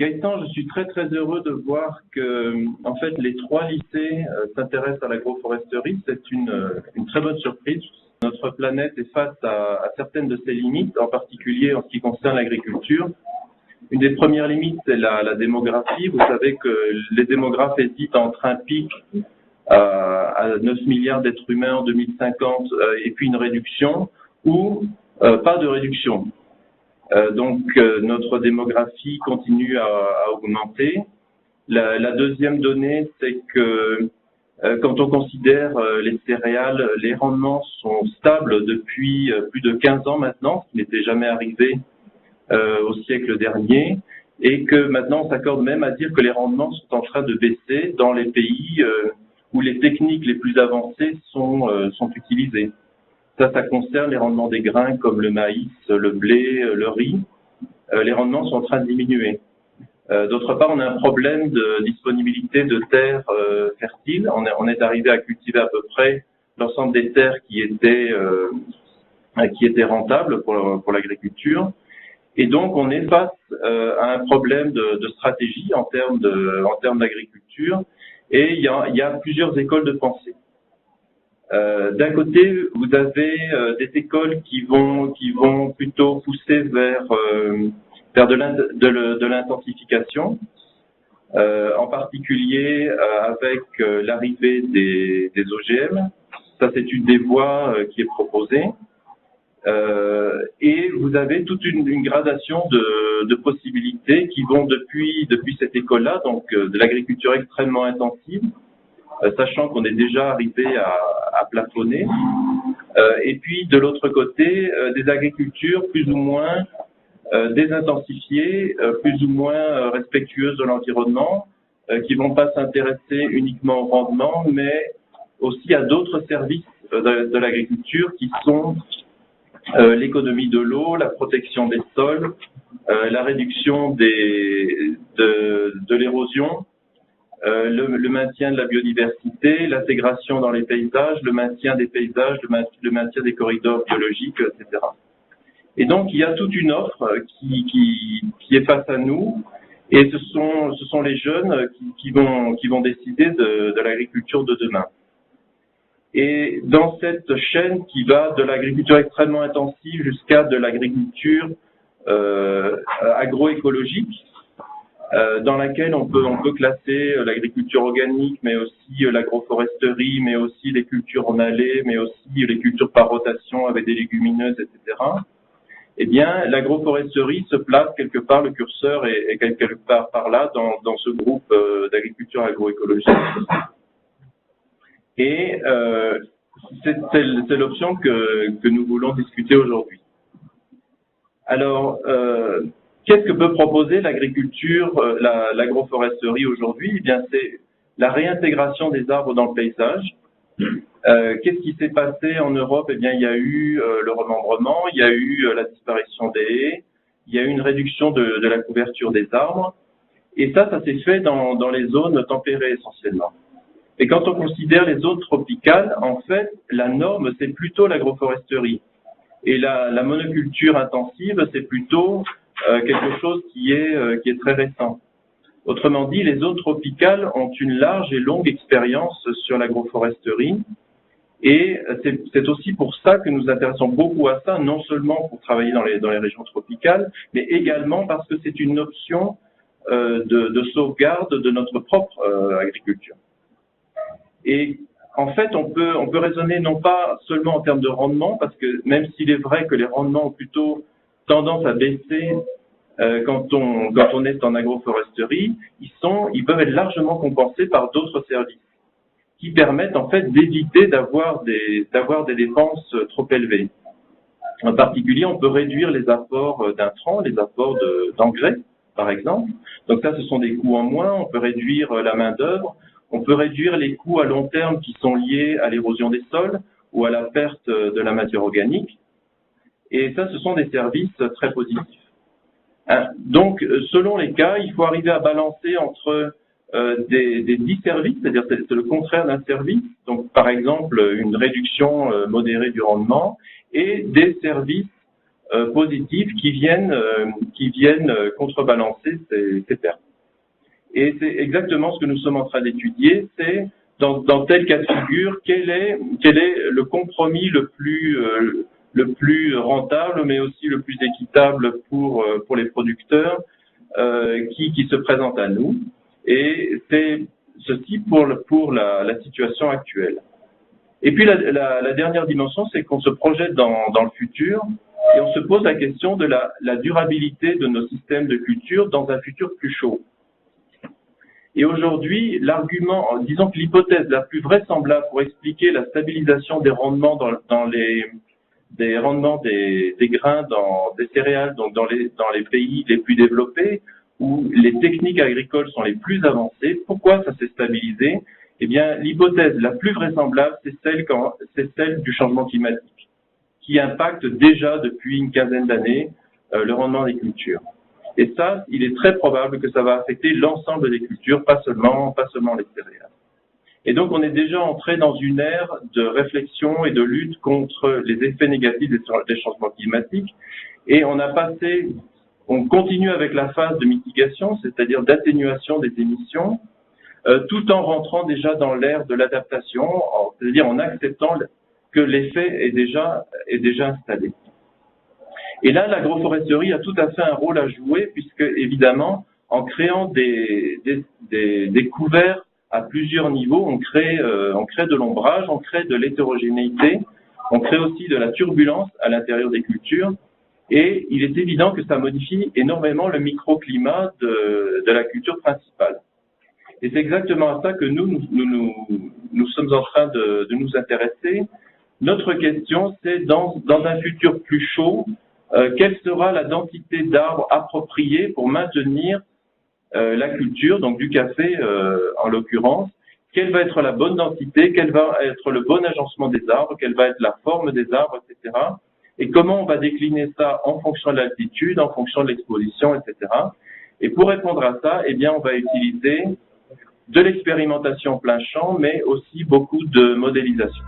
Gaëtan, je suis très heureux de voir que, en fait, les 3 lycées s'intéressent à l'agroforesterie. C'est une très bonne surprise. Notre planète est face à certaines de ses limites, en particulier en ce qui concerne l'agriculture. Une des premières limites, c'est la démographie. Vous savez que les démographes hésitent entre un pic à 9 milliards d'êtres humains en 2050 et puis une réduction ou pas de réduction. Donc notre démographie continue à augmenter. La deuxième donnée, c'est que quand on considère les céréales, les rendements sont stables depuis plus de 15 ans maintenant, ce qui n'était jamais arrivé au siècle dernier, et que maintenant on s'accorde même à dire que les rendements sont en train de baisser dans les pays où les techniques les plus avancées sont utilisées. Ça concerne les rendements des grains comme le maïs, le blé, le riz. Les rendements sont en train de diminuer. D'autre part, on a un problème de disponibilité de terres fertiles. On est arrivé à cultiver à peu près l'ensemble des terres qui étaient rentables pour l'agriculture. Et donc, on est face à un problème de stratégie en termes d'agriculture. Et il y a plusieurs écoles de pensée. D'un côté, vous avez des écoles qui vont plutôt pousser vers de l'intensification, en particulier avec l'arrivée des OGM. Ça, c'est une des voies qui est proposée. Et vous avez toute une gradation de possibilités qui vont depuis cette école-là, donc de l'agriculture extrêmement intensive, sachant qu'on est déjà arrivé à plafonner, et puis de l'autre côté, des agricultures plus ou moins désintensifiées, plus ou moins respectueuses de l'environnement, qui vont pas s'intéresser uniquement au rendement, mais aussi à d'autres services de l'agriculture qui sont l'économie de l'eau, la protection des sols, la réduction de l'érosion, le maintien de la biodiversité, l'intégration dans les paysages, le maintien des paysages, le maintien des corridors biologiques, etc. Et donc, il y a toute une offre qui est face à nous, et ce sont les jeunes qui vont décider de l'agriculture de demain. Et dans cette chaîne qui va de l'agriculture extrêmement intensive jusqu'à de l'agriculture agroécologique, dans laquelle on peut classer l'agriculture organique, mais aussi l'agroforesterie, mais aussi les cultures en allée, mais aussi les cultures par rotation avec des légumineuses, etc. Eh bien, l'agroforesterie se place quelque part, le curseur est quelque part par là dans ce groupe d'agriculture agroécologique. Et c'est l'option que nous voulons discuter aujourd'hui. Alors, qu'est-ce que peut proposer l'agriculture, l'agroforesterie aujourd'hui? Eh bien, c'est la réintégration des arbres dans le paysage. Qu'est-ce qui s'est passé en Europe? Eh bien, il y a eu le remembrement, il y a eu la disparition des haies, il y a eu une réduction de la couverture des arbres. Et ça s'est fait dans les zones tempérées essentiellement. Et quand on considère les zones tropicales, en fait, la norme, c'est plutôt l'agroforesterie. Et la monoculture intensive, c'est plutôt quelque chose qui est très récent. Autrement dit, les zones tropicales ont une large et longue expérience sur l'agroforesterie. Et c'est aussi pour ça que nous intéressons beaucoup à ça, non seulement pour travailler dans les régions tropicales, mais également parce que c'est une option de sauvegarde de notre propre agriculture. Et en fait, on peut raisonner non pas seulement en termes de rendement, parce que même s'il est vrai que les rendements ont plutôt tendance à baisser quand on est en agroforesterie, ils peuvent être largement compensés par d'autres services qui permettent en fait d'éviter d'avoir des dépenses trop élevées. En particulier, on peut réduire les apports d'intrants, les apports d'engrais, par exemple. Donc ça, ce sont des coûts en moins. On peut réduire la main-d'œuvre. On peut réduire les coûts à long terme qui sont liés à l'érosion des sols ou à la perte de la matière organique. Et ça, ce sont des services très positifs. Donc, selon les cas, il faut arriver à balancer entre des disservices, c'est-à-dire c'est le contraire d'un service, donc par exemple une réduction modérée du rendement, et des services positives qui viennent contrebalancer ces pertes. Et c'est exactement ce que nous sommes en train d'étudier, c'est dans tel cas de figure, quel est le compromis le plus rentable, mais aussi le plus équitable pour les producteurs qui se présente à nous. Et c'est ceci pour la situation actuelle. Et puis la dernière dimension, c'est qu'on se projette dans le futur et on se pose la question de la durabilité de nos systèmes de culture dans un futur plus chaud. Et aujourd'hui, l'argument, disons que l'hypothèse la plus vraisemblable pour expliquer la stabilisation des rendements des rendements des grains, des céréales, donc dans les pays les plus développés, où les techniques agricoles sont les plus avancées, pourquoi ça s'est stabilisé? Eh bien, l'hypothèse la plus vraisemblable, c'est celle du changement climatique, qui impacte déjà depuis une quinzaine d'années le rendement des cultures. Et ça, il est très probable que ça va affecter l'ensemble des cultures, pas seulement les céréales. Et donc, on est déjà entré dans une ère de réflexion et de lutte contre les effets négatifs des changements climatiques. Et on continue avec la phase de mitigation, c'est-à-dire d'atténuation des émissions, tout en rentrant déjà dans l'ère de l'adaptation, c'est-à-dire en acceptant que l'effet est déjà installé. Et là, l'agroforesterie a tout à fait un rôle à jouer, puisque évidemment, en créant des couverts à plusieurs niveaux, on crée de l'ombrage, on crée de l'hétérogénéité, on crée aussi de la turbulence à l'intérieur des cultures, et il est évident que ça modifie énormément le microclimat de la culture principale. Et c'est exactement à ça que nous sommes en train de nous intéresser. Notre question, c'est dans un futur plus chaud, quelle sera la densité d'arbres appropriée pour maintenir la culture, donc du café en l'occurrence, quelle va être la bonne densité, quel va être le bon agencement des arbres, quelle va être la forme des arbres, etc. Et comment on va décliner ça en fonction de l'altitude, en fonction de l'exposition, etc. Et pour répondre à ça, eh bien, on va utiliser de l'expérimentation plein champ, mais aussi beaucoup de modélisation.